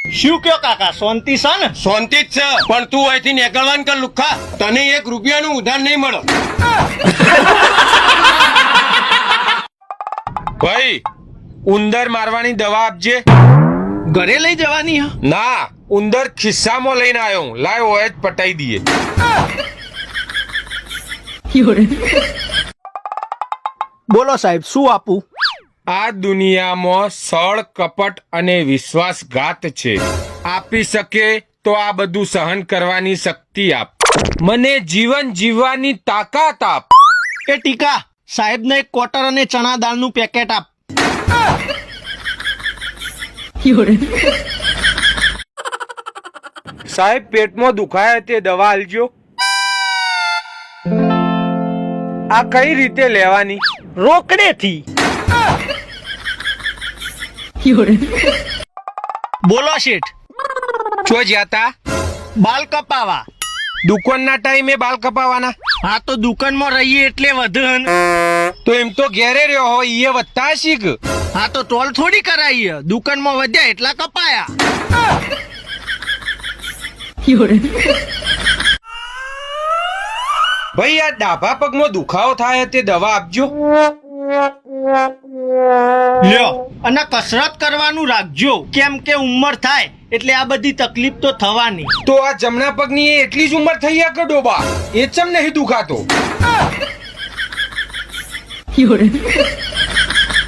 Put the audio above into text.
શું કયો કાકા, શાંતિ છે ને? શાંતિ જ છે, પણ તું અહીંથી નીકળવાનું કર લુખ્ખા. તને 1 રૂપિયાનું ઉધાર નહીં મળે. ભાઈ ઉંદર મારવાની દવા આપજે. ઘરે લઈ જવાની હ? ના, ઉંદર ખિસ્સામાં લઈને આવ્યો હું. લાય ઓય જ પટાઈ દઈએ. બોલો સાહેબ, શું આપું? આ દુનિયામાં સળ, કપટ અને વિશ્વાસઘાત છે. આપી શકે તો આ બધું સહન કરવાની શક્તિ આપ. મને જીવન જીવવાની તાકાત આપ. એ ટીકા, સાહેબને 1 ક્વાર્ટર અને ચણા દાળનું પેકેટ આપ. સાહેબ પેટમાં દુખાય તે દવા આલજો. આ કઈ રીતે લેવાની? રોકડેથી. બોલો શેઠ. ચો જ્યાતા? બાલ કપાવા. દુકાનના ટાઈમે બાલ કપાવાના? હા તો દુકાનમાં રહીએ એટલે વધન. તો એમ તો ઘેરે રહ્યો હોય એ વધતા શીખ. હા તો ટોલ થોડી કરાઈએ, દુકાનમાં વધ્યા એટલા કપાયા. ભાઈ આ ડાભા પગમાં દુખાવો થાય તે દવા આપજો. લ્યો, અને કસરત કરવાનું રાખજો, કેમ કે ઉંમર થાય એટલે આ બધી તકલીફ તો થવાની. તો આ જમણા પગની એ એટલી જ ઉંમર થઈ કે ડોબા? એ ચમ નહીં દુખાતો?